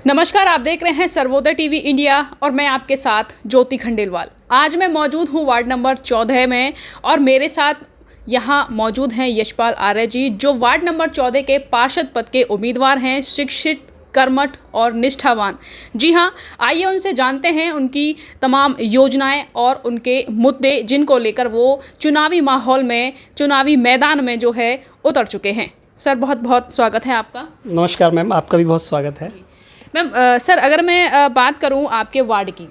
नमस्कार, आप देख रहे हैं सर्वोदय टीवी इंडिया और मैं आपके साथ ज्योति खंडेलवाल। आज मैं मौजूद हूं वार्ड नंबर 14 में और मेरे साथ यहां मौजूद हैं यशपाल आर्य जी, जो वार्ड नंबर 14 के पार्षद पद के उम्मीदवार हैं, शिक्षित, कर्मठ और निष्ठावान। जी हाँ, आइए उनसे जानते हैं उनकी तमाम योजनाएं और उनके मुद्दे, जिनको लेकर वो चुनावी माहौल में, चुनावी मैदान में जो है उतर चुके हैं। सर, बहुत बहुत स्वागत है आपका। नमस्कार मैम, आपका भी बहुत स्वागत है। मैम, सर, अगर मैं बात करूं आपके वार्ड की,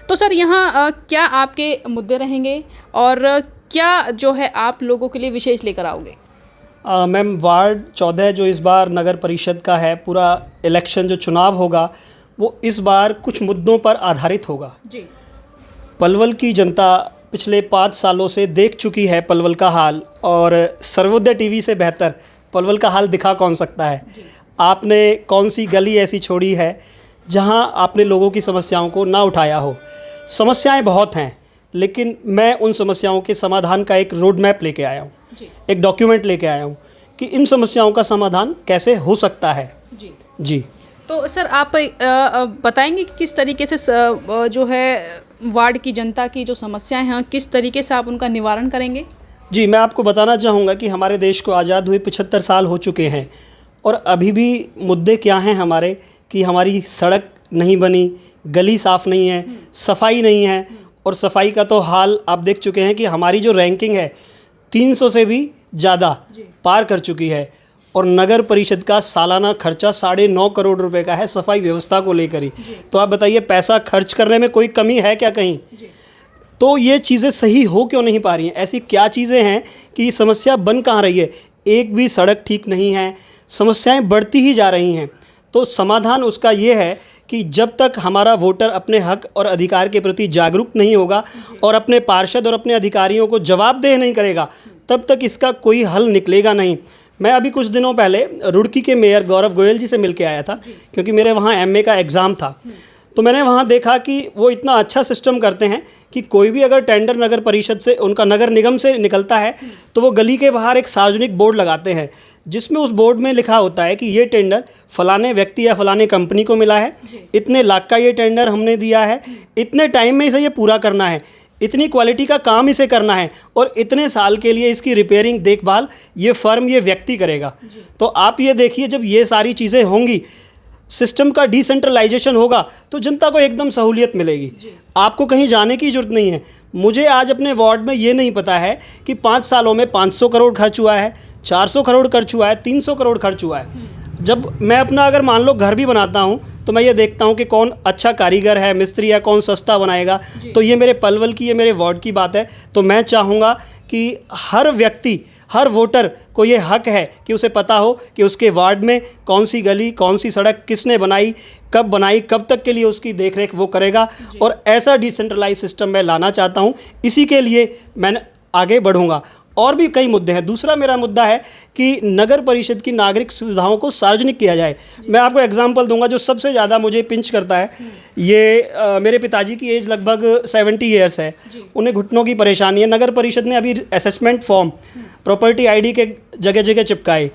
तो सर यहाँ क्या आपके मुद्दे रहेंगे और क्या जो है आप लोगों के लिए विशेष लेकर आओगे? मैम, वार्ड 14 जो इस बार नगर परिषद का है, पूरा इलेक्शन जो चुनाव होगा वो इस बार कुछ मुद्दों पर आधारित होगा। जी। पलवल की जनता पिछले 5 सालों से देख चुकी है पलवल का हाल, और सर्वोदय टीवी से बेहतर पलवल का हाल दिखा कौन सकता है। आपने कौन सी गली ऐसी छोड़ी है जहां आपने लोगों की समस्याओं को ना उठाया हो। समस्याएं बहुत हैं, लेकिन मैं उन समस्याओं के समाधान का एक रोड मैप लेके आया हूँ, एक डॉक्यूमेंट लेके आया हूँ कि इन समस्याओं का समाधान कैसे हो सकता है। जी। तो सर, आप बताएंगे कि किस तरीके से जो है वार्ड की जनता की जो समस्याएं हैं, किस तरीके से आप उनका निवारण करेंगे? जी, मैं आपको बताना चाहूँगा कि हमारे देश को आज़ाद हुए 75 साल हो चुके हैं और अभी भी मुद्दे क्या हैं हमारे, कि हमारी सड़क नहीं बनी, गली साफ़ नहीं है, सफाई नहीं है। और सफाई का तो हाल आप देख चुके हैं कि हमारी जो रैंकिंग है 300 से भी ज़्यादा पार कर चुकी है। और नगर परिषद का सालाना खर्चा 9.5 करोड़ रुपए का है सफाई व्यवस्था को लेकर ही। तो आप बताइए, पैसा खर्च करने में कोई कमी है क्या कहीं? तो ये चीज़ें सही हो क्यों नहीं पा रही हैं? ऐसी क्या चीज़ें हैं कि समस्या बन कहाँ रही है? एक भी सड़क ठीक नहीं है, समस्याएं बढ़ती ही जा रही हैं। तो समाधान उसका ये है कि जब तक हमारा वोटर अपने हक और अधिकार के प्रति जागरूक नहीं होगा और अपने पार्षद और अपने अधिकारियों को जवाबदेह नहीं करेगा, तब तक इसका कोई हल निकलेगा नहीं। मैं अभी कुछ दिनों पहले रुड़की के मेयर गौरव गोयल जी से मिल के आया था, क्योंकि मेरे वहाँ एमए का एग्ज़ाम था। तो मैंने वहाँ देखा कि वो इतना अच्छा सिस्टम करते हैं कि कोई भी अगर टेंडर नगर परिषद से, उनका नगर निगम से निकलता है, तो वो गली के बाहर एक सार्वजनिक बोर्ड लगाते हैं, जिसमें उस बोर्ड में लिखा होता है कि ये टेंडर फलाने व्यक्ति या फलाने कंपनी को मिला है, इतने लाख का ये टेंडर हमने दिया है, इतने टाइम में इसे ये पूरा करना है, इतनी क्वालिटी का काम इसे करना है, और इतने साल के लिए इसकी रिपेयरिंग, देखभाल ये फर्म, ये व्यक्ति करेगा। तो आप ये देखिए, जब ये सारी चीज़ें होंगी, सिस्टम का डिसेंट्रलाइजेशन होगा, तो जनता को एकदम सहूलियत मिलेगी। आपको कहीं जाने की ज़रूरत नहीं है। मुझे आज अपने वार्ड में ये नहीं पता है कि 5 सालों में 500 करोड़ खर्च हुआ है, 400 करोड़ खर्च हुआ है, 300 करोड़ खर्च हुआ है। जब मैं अपना अगर मान लो घर भी बनाता हूँ, तो मैं ये देखता हूँ कि कौन अच्छा कारीगर है, मिस्त्री है, कौन सस्ता बनाएगा। तो ये मेरे पलवल की, ये मेरे वार्ड की बात है। तो मैं चाहूँगा कि हर व्यक्ति, हर वोटर को ये हक है कि उसे पता हो कि उसके वार्ड में कौन सी गली, कौन सी सड़क किसने बनाई, कब तक के लिए उसकी देखरेख वो करेगा। और ऐसा डिसेंट्रलाइज सिस्टम मैं लाना चाहता हूँ। इसी के लिए मैं आगे बढ़ूँगा। और भी कई मुद्दे हैं। दूसरा मेरा मुद्दा है कि नगर परिषद की नागरिक सुविधाओं को सार्वजनिक किया जाए। मैं आपको एग्जांपल दूंगा जो सबसे ज़्यादा मुझे पिंच करता है। ये मेरे पिताजी की एज लगभग 70 ईयर्स है, उन्हें घुटनों की परेशानी है। नगर परिषद ने अभी असेसमेंट फॉर्म प्रॉपर्टी आईडी के जगह जगह चिपकाए,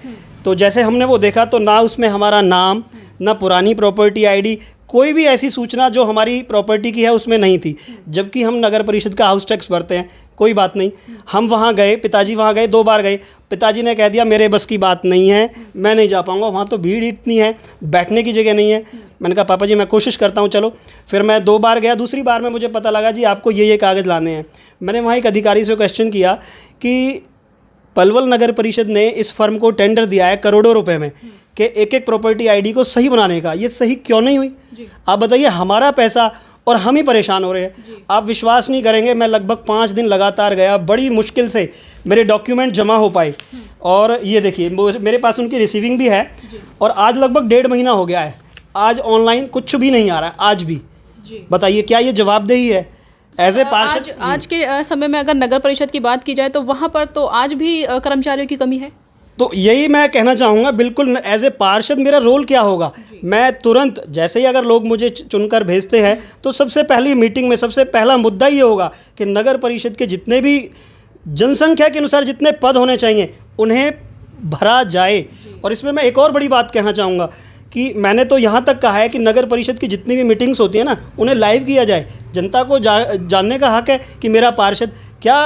तो जैसे हमने वो देखा, तो ना उसमें हमारा नाम, ना पुरानी प्रॉपर्टी आईडी, कोई भी ऐसी सूचना जो हमारी प्रॉपर्टी की है उसमें नहीं थी। जबकि हम नगर परिषद का हाउस टैक्स भरते हैं। कोई बात नहीं, हम वहाँ गए, पिताजी वहाँ गए, 2 बार गए। पिताजी ने कह दिया मेरे बस की बात नहीं है, मैं नहीं जा पाऊँगा, वहाँ तो भीड़ इतनी है, बैठने की जगह नहीं है। मैंने कहा पापा जी मैं कोशिश करता हूँ, चलो। फिर मैं 2 बार गया। दूसरी बार में मुझे पता लगा जी आपको ये कागज़ लाने हैं। मैंने वहाँ एक अधिकारी से क्वेश्चन किया कि पलवल नगर परिषद ने इस फर्म को टेंडर दिया है करोड़ों रुपए में कि एक प्रॉपर्टी आईडी को सही बनाने का, ये सही क्यों नहीं हुई? आप बताइए, हमारा पैसा और हम ही परेशान हो रहे हैं। आप विश्वास नहीं करेंगे, मैं लगभग 5 दिन लगातार गया, बड़ी मुश्किल से मेरे डॉक्यूमेंट जमा हो पाए। और ये देखिए, मेरे पास उनकी रिसीविंग भी है, और आज लगभग 1.5 महीना हो गया है। आज ऑनलाइन कुछ भी नहीं आ रहा है, आज भी। बताइए, क्या ये जवाबदेही है? एज ए पार्षद आज के समय में अगर नगर परिषद की बात की जाए, तो वहाँ पर तो आज भी कर्मचारियों की कमी है। तो यही मैं कहना चाहूँगा, बिल्कुल एज ए पार्षद मेरा रोल क्या होगा। मैं तुरंत, जैसे ही अगर लोग मुझे चुनकर भेजते हैं, तो सबसे पहली मीटिंग में सबसे पहला मुद्दा ये होगा कि नगर परिषद के जितने भी जनसंख्या के अनुसार जितने पद होने चाहिए उन्हें भरा जाए। और इसमें मैं एक और बड़ी बात कहना चाहूँगा कि मैंने तो यहाँ तक कहा है कि नगर परिषद की जितनी भी मीटिंग्स होती है ना, उन्हें लाइव किया जाए। जनता को जानने का हक है कि मेरा पार्षद क्या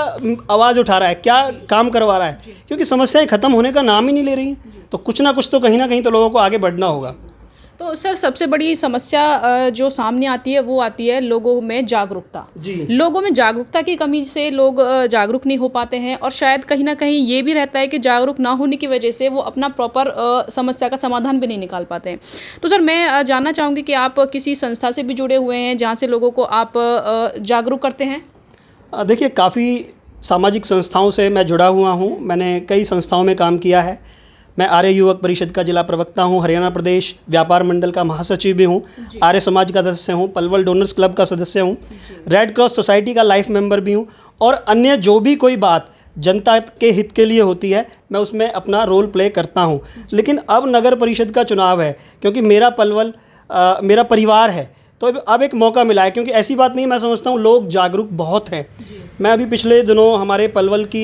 आवाज़ उठा रहा है, क्या काम करवा रहा है, क्योंकि समस्याएं ख़त्म होने का नाम ही नहीं ले रही हैं। तो कुछ ना कुछ तो कहीं ना कहीं तो लोगों को आगे बढ़ना होगा। तो सर सबसे बड़ी समस्या जो सामने आती है वो आती है लोगों में जागरूकता। जी। लोगों में जागरूकता की कमी से लोग जागरूक नहीं हो पाते हैं, और शायद कहीं ना कहीं ये भी रहता है कि जागरूक ना होने की वजह से वो अपना प्रॉपर समस्या का समाधान भी नहीं निकाल पाते हैं। तो सर मैं जानना चाहूँगी कि आप किसी संस्था से भी जुड़े हुए हैं जहाँ से लोगों को आप जागरूक करते हैं? देखिए, काफ़ी सामाजिक संस्थाओं से मैं जुड़ा हुआ हूँ। मैंने कई संस्थाओं में काम किया है। मैं आर्य युवक परिषद का जिला प्रवक्ता हूँ, हरियाणा प्रदेश व्यापार मंडल का महासचिव भी हूँ, आर्य समाज का सदस्य हूँ, पलवल डोनर्स क्लब का सदस्य हूँ, रेड क्रॉस सोसाइटी का लाइफ मेंबर भी हूँ, और अन्य जो भी कोई बात जनता के हित के लिए होती है मैं उसमें अपना रोल प्ले करता हूँ। लेकिन अब नगर परिषद का चुनाव है, क्योंकि मेरा पलवल मेरा परिवार है, तो अब एक मौका मिला है। क्योंकि ऐसी बात नहीं, मैं समझता हूँ लोग जागरूक बहुत हैं। मैं अभी पिछले दिनों हमारे पलवल की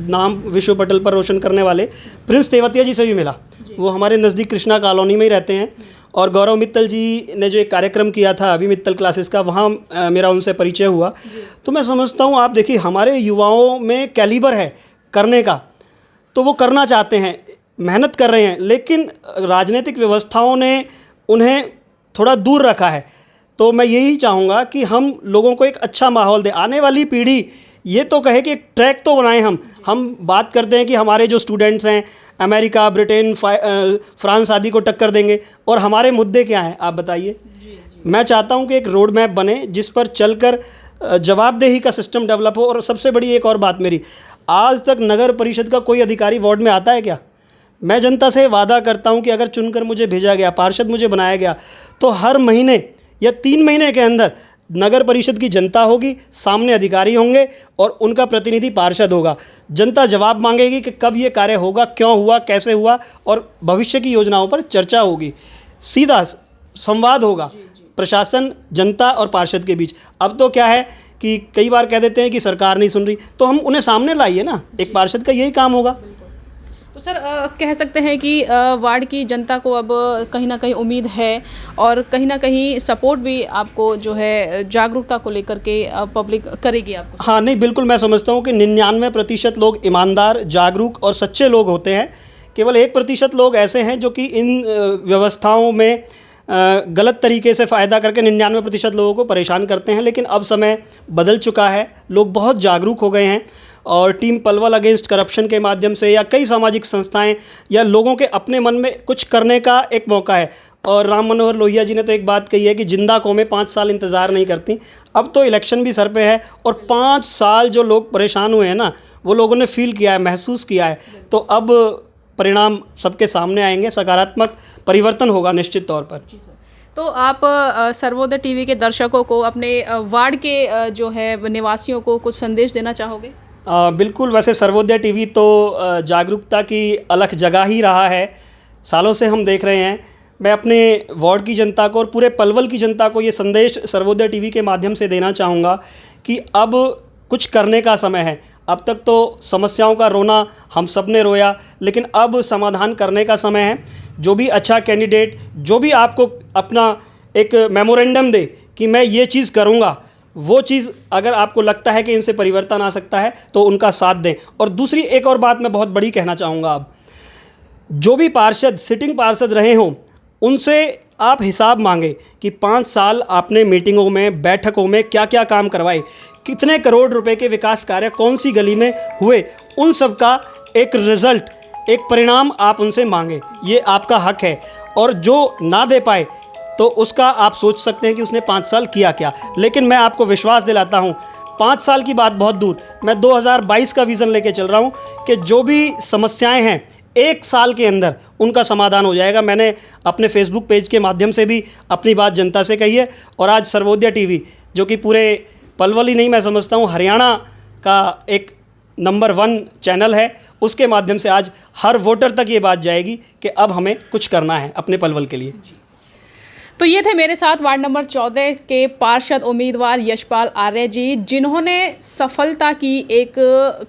नाम विश्व पटल पर रोशन करने वाले प्रिंस तेवतिया जी से भी मिला। वो हमारे नज़दीक कृष्णा कॉलोनी में ही रहते हैं, और गौरव मित्तल जी ने जो एक कार्यक्रम किया था अभी मित्तल क्लासेस का, वहाँ मेरा उनसे परिचय हुआ। तो मैं समझता हूँ, आप देखिए हमारे युवाओं में कैलिबर है करने का, तो वो करना चाहते हैं, मेहनत कर रहे हैं, लेकिन राजनीतिक व्यवस्थाओं ने उन्हें थोड़ा दूर रखा है। तो मैं यही चाहूँगा कि हम लोगों को एक अच्छा माहौल दें। आने वाली पीढ़ी ये तो कहे कि एक ट्रैक तो बनाएं। हम बात करते हैं कि हमारे जो स्टूडेंट्स हैं अमेरिका, ब्रिटेन, फ्रांस आदि को टक्कर देंगे, और हमारे मुद्दे क्या हैं आप बताइए। मैं चाहता हूं कि एक रोड मैप बने जिस पर चलकर जवाबदेही का सिस्टम डेवलप हो। और सबसे बड़ी एक और बात मेरी, आज तक नगर परिषद का कोई अधिकारी वार्ड में आता है क्या? मैं जनता से वादा करता हूं कि अगर चुनकर मुझे भेजा गया, पार्षद मुझे बनाया गया, तो हर महीने या 3 महीने के अंदर नगर परिषद की जनता होगी, सामने अधिकारी होंगे और उनका प्रतिनिधि पार्षद होगा। जनता जवाब मांगेगी कि कब ये कार्य होगा, क्यों हुआ, कैसे हुआ, और भविष्य की योजनाओं पर चर्चा होगी। सीधा संवाद होगा प्रशासन, जनता और पार्षद के बीच। अब तो क्या है कि कई बार कह देते हैं कि सरकार नहीं सुन रही, तो हम उन्हें सामने लाइए ना। एक पार्षद का यही काम होगा। तो सर कह सकते हैं कि वार्ड की जनता को अब कहीं ना कहीं उम्मीद है, और कहीं ना कहीं सपोर्ट भी आपको जो है जागरूकता को लेकर के पब्लिक करेगी आपको। हाँ, नहीं, बिल्कुल मैं समझता हूँ कि 99% लोग ईमानदार, जागरूक और सच्चे लोग होते हैं। केवल 1% लोग ऐसे हैं जो कि इन व्यवस्थाओं में गलत तरीके से फ़ायदा करके 99% लोगों को परेशान करते हैं। लेकिन अब समय बदल चुका है, लोग बहुत जागरूक हो गए हैं, और टीम पलवल अगेंस्ट करप्शन के माध्यम से या कई सामाजिक संस्थाएं या लोगों के अपने मन में कुछ करने का एक मौका है। और राम मनोहर लोहिया जी ने तो एक बात कही है कि जिंदा कौमें 5 साल इंतज़ार नहीं करती। अब तो इलेक्शन भी सर पे है, और 5 साल जो लोग परेशान हुए हैं ना, वो लोगों ने फील किया है, महसूस किया है। तो अब परिणाम सबके सामने आएंगे, सकारात्मक परिवर्तन होगा निश्चित तौर पर। तो आप सर्वोदय टीवी के दर्शकों को, अपने वार्ड के जो है निवासियों को कुछ संदेश देना चाहोगे? बिल्कुल। वैसे सर्वोदय टीवी तो जागरूकता की अलग जगह ही रहा है, सालों से हम देख रहे हैं। मैं अपने वार्ड की जनता को और पूरे पलवल की जनता को ये संदेश सर्वोदय टीवी के माध्यम से देना चाहूँगा कि अब कुछ करने का समय है। अब तक तो समस्याओं का रोना हम सब ने रोया, लेकिन अब समाधान करने का समय है। जो भी अच्छा कैंडिडेट, जो भी आपको अपना एक मेमोरेंडम दे कि मैं ये चीज़ करूँगा, वो चीज़ अगर आपको लगता है कि इनसे परिवर्तन आ सकता है तो उनका साथ दें। और दूसरी एक और बात मैं बहुत बड़ी कहना चाहूँगा, अब जो भी पार्षद, सिटिंग पार्षद रहे हों, उनसे आप हिसाब मांगे कि 5 साल आपने मीटिंगों में, बैठकों में क्या क्या काम करवाए, कितने करोड़ रुपए के विकास कार्य कौन सी गली में हुए, उन सब का एक रिज़ल्ट, एक परिणाम आप उनसे मांगे। ये आपका हक है। और जो ना दे पाए तो उसका आप सोच सकते हैं कि उसने 5 साल किया क्या। लेकिन मैं आपको विश्वास दिलाता हूँ, 5 साल की बात बहुत दूर, मैं 2022 का विज़न लेके चल रहा हूँ कि जो भी समस्याएं हैं 1 साल के अंदर उनका समाधान हो जाएगा। मैंने अपने फेसबुक पेज के माध्यम से भी अपनी बात जनता से कही है, और आज सर्वोदय टीवी जो कि पूरे पलवल ही नहीं, मैं समझता हूँ हरियाणा का एक नंबर 1 चैनल है, उसके माध्यम से आज हर वोटर तक ये बात जाएगी कि अब हमें कुछ करना है अपने पलवल के लिए। तो ये थे मेरे साथ वार्ड नंबर 14 के पार्षद उम्मीदवार यशपाल आर्य जी, जिन्होंने सफलता की एक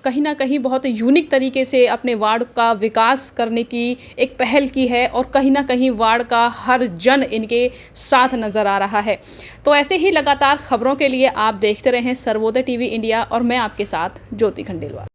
कहीं ना कहीं बहुत यूनिक तरीके से अपने वार्ड का विकास करने की एक पहल की है और कहीं ना कहीं वार्ड का हर जन इनके साथ नज़र आ रहा है। तो ऐसे ही लगातार खबरों के लिए आप देखते रहें सर्वोदय टीवी इंडिया और मैं आपके साथ ज्योति खंडेलवाल।